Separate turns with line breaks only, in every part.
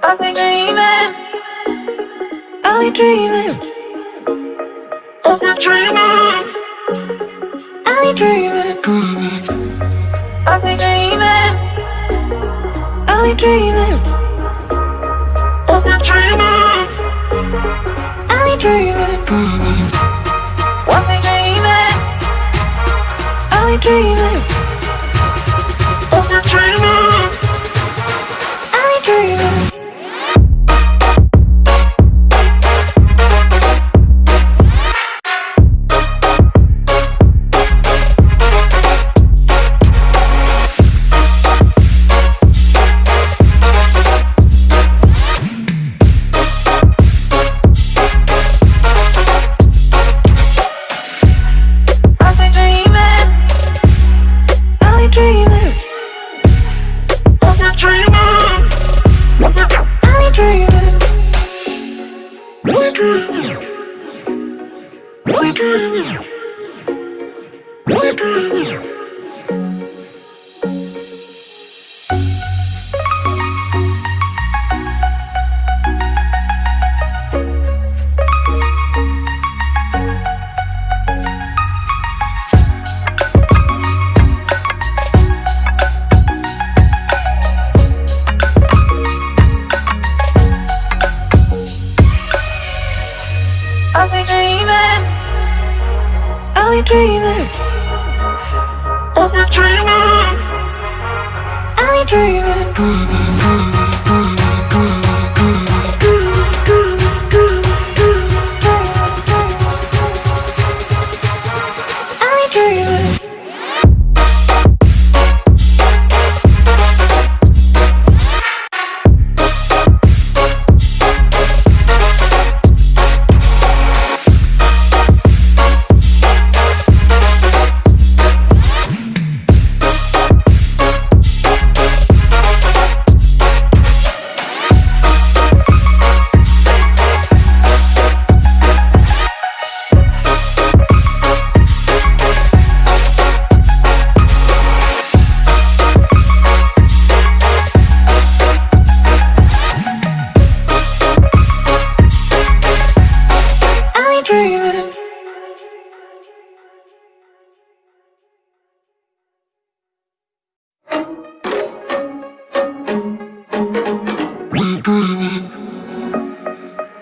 I've been dreaming, I've been dreaming, I've been dreaming, I've been dreaming, I've been dreaming, I've been dreaming, I've been dreaming, I've been dreaming, I've been dreaming, I've been dreaming, I've been dreaming, I've been dreaming. I've been dreaming, I've been dreaming, I've been dreaming, I've been dreaming.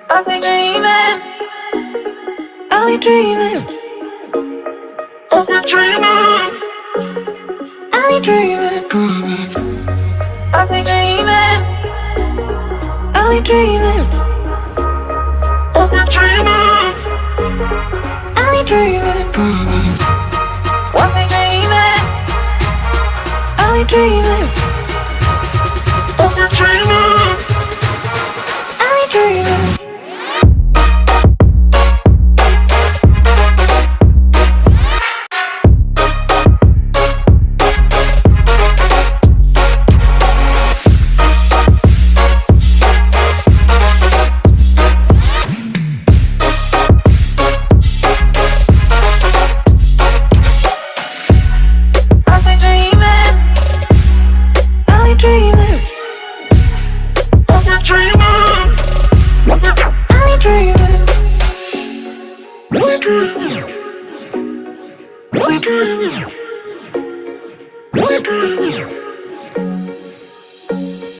I've been dreaming, I've been dreaming, I've been dreaming, I've been dreaming, I've been dreaming, I've been dreaming, I've been dreaming, I've been dreaming, I've been dreaming, I've been dreaming, I've been dreaming, I've been dreaming. We're dreaming.